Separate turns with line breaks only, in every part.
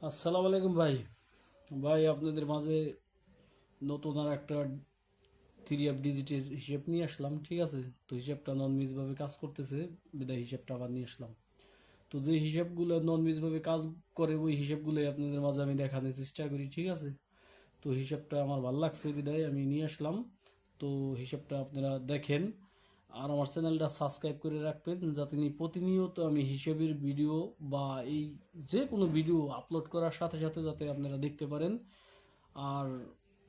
আসসালামু আলাইকুম ভাই। ভাই আপনাদের মাঝে নতুন আর একটা 3F ডিজিটের হিসেব নিয়ে আসলাম, ঠিক আছে? তো হিসাবটা নন মিসভাবে কাজ করতেছে, বিদায় হিসাবটা আবার নিয়ে আসলাম। তো যে হিসাবগুলো নন মিসভাবে কাজ করে ওই হিসাবগুলোই আপনাদের মাঝে আমি দেখানোর চেষ্টা করি, ঠিক আছে? তো হিসাবটা আমার ভালো লাগছে বিদায় আমি নিয়ে আসলাম। তো হিসাবটা আপনারা দেখেন আর আমার চ্যানেলটা সাবস্ক্রাইব করে রাখবেন যাতে প্রতিনিয়ত আমি হিসেবের ভিডিও বা এই যে কোনো ভিডিও আপলোড করার সাথে সাথে যাতে আপনারা দেখতে পারেন। আর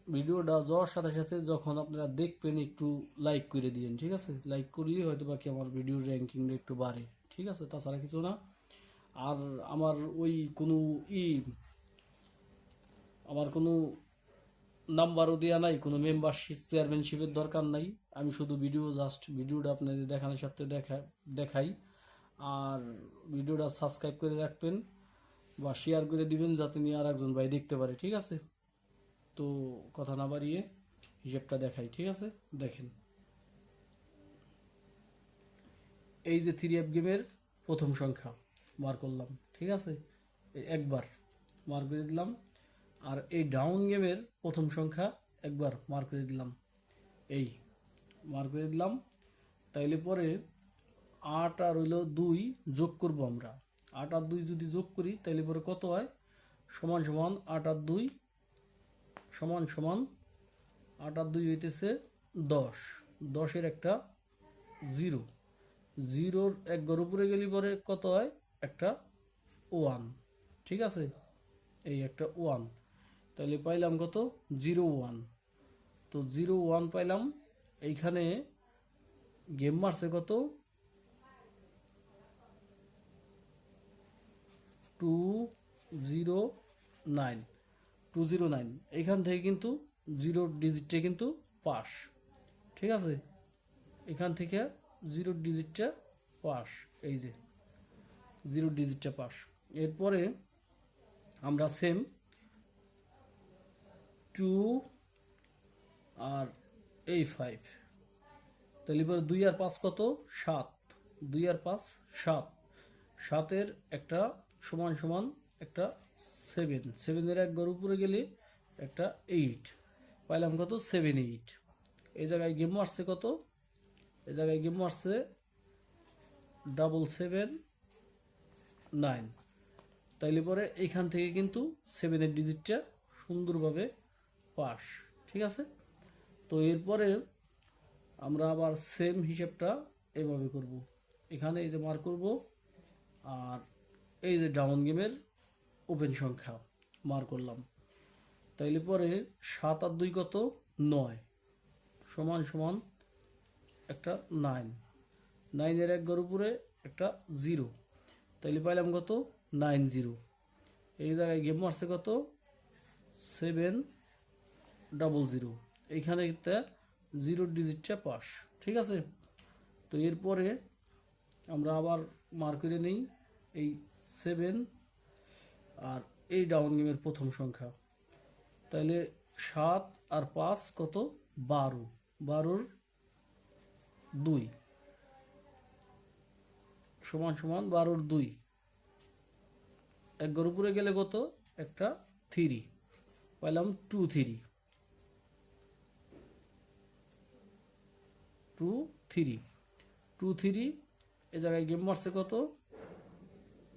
ভিডিওটা যাওয়ার সাথে সাথে যখন আপনারা দেখবেন একটু লাইক করে দিয়েন, ঠিক আছে? লাইক করলেই হয়তো বাকি আমার ভিডিওর র্যাঙ্কিংটা একটু বাড়ে, ঠিক আছে? তাছাড়া কিছু না। আর আমার ওই কোনো ই আমার কোনো নাম্বারও দেওয়া নাই, কোনো মেম্বারশিপ চেয়ারম্যানশিপের দরকার নাই। আমি শুধু ভিডিওটা আপনাদের দেখানোর সাথে দেখাই। আর ভিডিওটা সাবস্ক্রাইব করে রাখবেন বা শেয়ার করে দিবেন যাতে নিয়ে আর একজন ভাই দেখতে পারে, ঠিক আছে? তো কথা না বাড়িয়ে হিসেবটা দেখাই, ঠিক আছে? দেখেন, এই যে 3F গেমের প্রথম সংখ্যা বার করলাম, ঠিক আছে? একবার মার করে দিলাম। আর এই ডাউন গেমের প্রথম সংখ্যা একবার মার করে দিলাম, এই মার করে দিলাম। তাইলে পরে 8 আর হইল 2 যোগ করব আমরা। 8 আর 2 যদি যোগ করি তাইলে পরে কত হয়? সমান সমান 8 আর 2 সমান সমান 8 আর 2 হইতেছে 10। 10-এর একটা জিরো, জিরোর এক ঘর উপরে গেলে পরে কত হয়? একটা ওয়ান, ঠিক আছে? এই একটা ওয়ান, তাহলে পাইলাম কত? 0-1। তো 0-1 পাইলাম। এইখানে গেম মারছে কত? 209, 209। এইখান থেকে কিন্তু জিরো ডিজিটটা কিন্তু পাস, ঠিক আছে? এখান থেকে জিরো ডিজিটটা পাস, এই যে জিরো ডিজিটটা পাস। এরপরে আমরা সেম 2 আর এই 5, তাহলে এবার 2 আর 5 কত? 7। 2 আর 5 7, 7-এর একটা সমান সমান একটা 7, 7-এর এক ঘর উপরে গেলে একটা 8, পাইলাম কত? 7-8। এই জায়গায় গেম মারছে কত? এই জায়গায় গেম মারছে 779। তাইলে পরে এইখান থেকে কিন্তু 7-এর ডিজিটটা সুন্দরভাবে পাস, ঠিক আছে? তো এরপরে আমরা আবার সেম হিসেবটা এভাবে করব। এখানে এই যে মার করব, আর এই যে ডাউন গেমের ওপেন সংখ্যা মার করলাম। তাইলে পরে 7 আর 2 কত? 9, সমান সমান একটা 9। 9-এর এক ঘর উপরে একটা জিরো, তাইলে পাইলাম কত? 90। এই জায়গায় গেম মারছে কত? 700। এইখানে একটা জিরো ডিজিটটা পাস, ঠিক আছে? তো এরপরে আমরা আবার মার করে নেই এই 7 আর এই ডাউন গেমের প্রথম সংখ্যা। তাহলে 7 আর 5 কত? 12, 12-র 2 সমান সমান 12-র 2। এক ঘর উপরে গেলে কত? একটা 3, পাইলাম 2-3, 2-3, 2-3। এ জায়গায় গেম মারছে কত?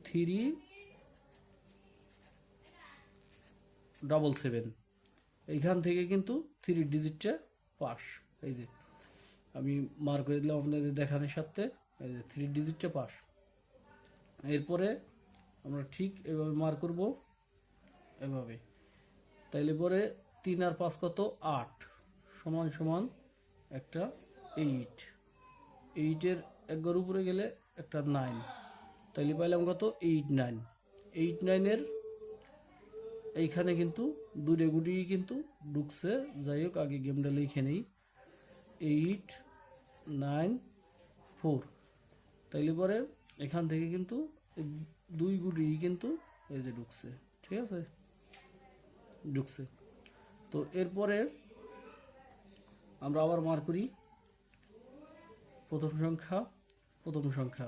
377। এইখান থেকে কিন্তু 3 ডিজিটটা পাস, এই যে আমি মার করে দিলাম আপনাদের দেখানোর সাথে। এই যে 3 ডিজিটটা পাস। এরপরে আমরা ঠিক এভাবে মার করব, এভাবে। তাইলে পরে 3 আর 5 কত? 8, সমান সমান একটা 8। 8-এর এক ঘর উপরে গেলে একটা 9, তাইলে পাইলাম কত? 8-9। 8-9-এর এইখানে কিন্তু দূরে গুটি কিন্তু ঢুকছে। যাই হোক আগে গেমটা লিখে নেই, 8-9-4। তাইলে পরে এখান থেকে কিন্তু এই দুই গুটি কিন্তু এই যে ঢুকছে, ঠিক আছে? ঢুকছে। তো এরপরে আমরা আবার মার করি প্রথম সংখ্যা, প্রথম সংখ্যা।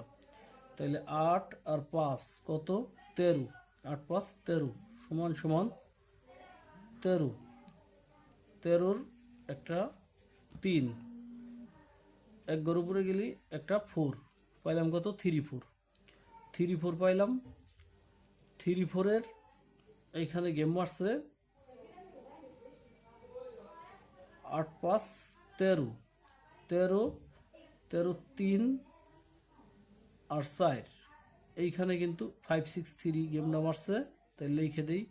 তাইলে 8 আর 5 কত? 13। 8 5 13 সমান সমান 13, 13-র একটা 3, এক ঘর উপরে গেলি একটা 4 পাইলাম কত 3 4, 3 4 পাইলাম। 3 4-এর এইখানে গেম মারছে 8 5 13, 13, 13 3 আর 4, এইখানে কিন্তু 5 6 3 গেমটা মারছে। তাই লিখে দিই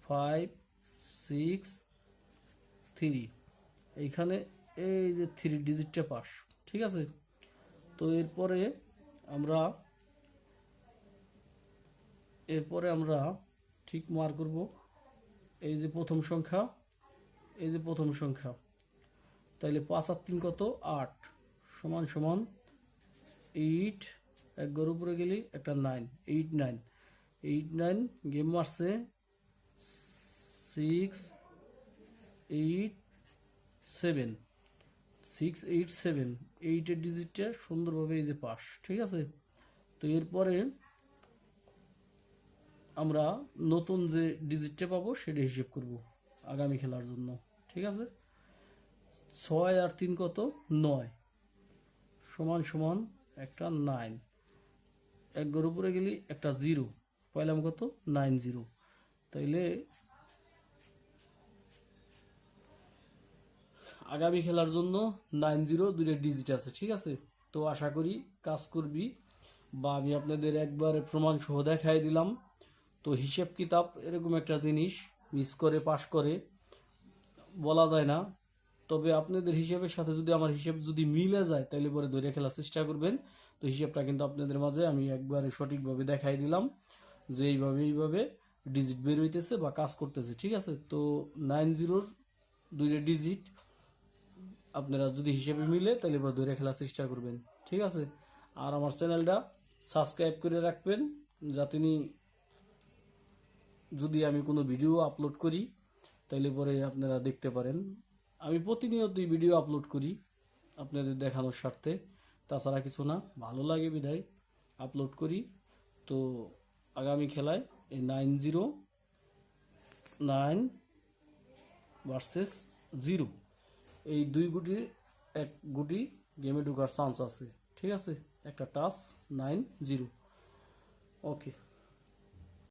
5 6 3, এইখানে এই যে 3 ডিজিটটা পাস, ঠিক আছে। তো এরপরে আমরা ঠিক মার করব এই যে প্রথম সংখ্যা, এই যে প্রথম সংখ্যা। তাইলে 5 আর 3 কত 8 সমান সমান 8, এক ঘর উপরে গেলি একটা 9, 8 9, 8 9 গেম মারছে 6 8 7, 6 8 7, 8-এর ডিজিটটা সুন্দরভাবে এই যে পাস, ঠিক আছে। তো এরপরে আমরা নতুন যে ডিজিটটা পাবো সেটা হিসেব করব আগামী খেলার জন্য, ঠিক আছে। 6 আর 3 কত 9 সমান সমান একটা 9, এক ঘর উপরে গেলি একটা 0 পাইলাম কত 9 0। তাইলে আগামী খেলার জন্য 9 0 দুইটা ডিজিট আছে, ঠিক আছে। তো আশা করি কাজ করবি, বা আমি আপনাদের একবারে প্রমাণ সহ দেখাই দিলাম। তো হিসেব কিতাব এরকম একটা জিনিস, মিস করে পাস করে বলা যায় না। তবে আপনাদের হিসেবের সাথে যদি আমার হিসেব যদি মিলে যায় তাহলে পরে ধরে খেলার চেষ্টা করবেন। তো হিসেবটা কিন্তু আপনাদের মাঝে আমি একবারে সঠিকভাবে দেখাই দিলাম যে এইভাবে ডিজিট বের হইতেছে বা কাজ করতেছে, ঠিক আছে। তো 9 0-র দুইটা ডিজিট আপনারা যদি হিসেবে মিলে তাহলে পরে ধরে খেলার চেষ্টা করবেন, ঠিক আছে। আর আমার চ্যানেলটা সাবস্ক্রাইব করে রাখবেন, যাতে যদি আমি কোনো ভিডিও আপলোড করি তাইলে পরে আপনারা দেখতে পারেন। আমি প্রতিনিয়তই ভিডিও আপলোড করি আপনাদের দেখানোর স্বার্থে, তাছাড়া কিছু না, ভালো লাগে বিধায় আপলোড করি। তো আগামী খেলায় এই 9 ভার্সেস 0 এই দুই গুটির এক গুটি গেমে ঢোকার চান্স আছে, ঠিক আছে। একটা টাচ 9 0। ওকে।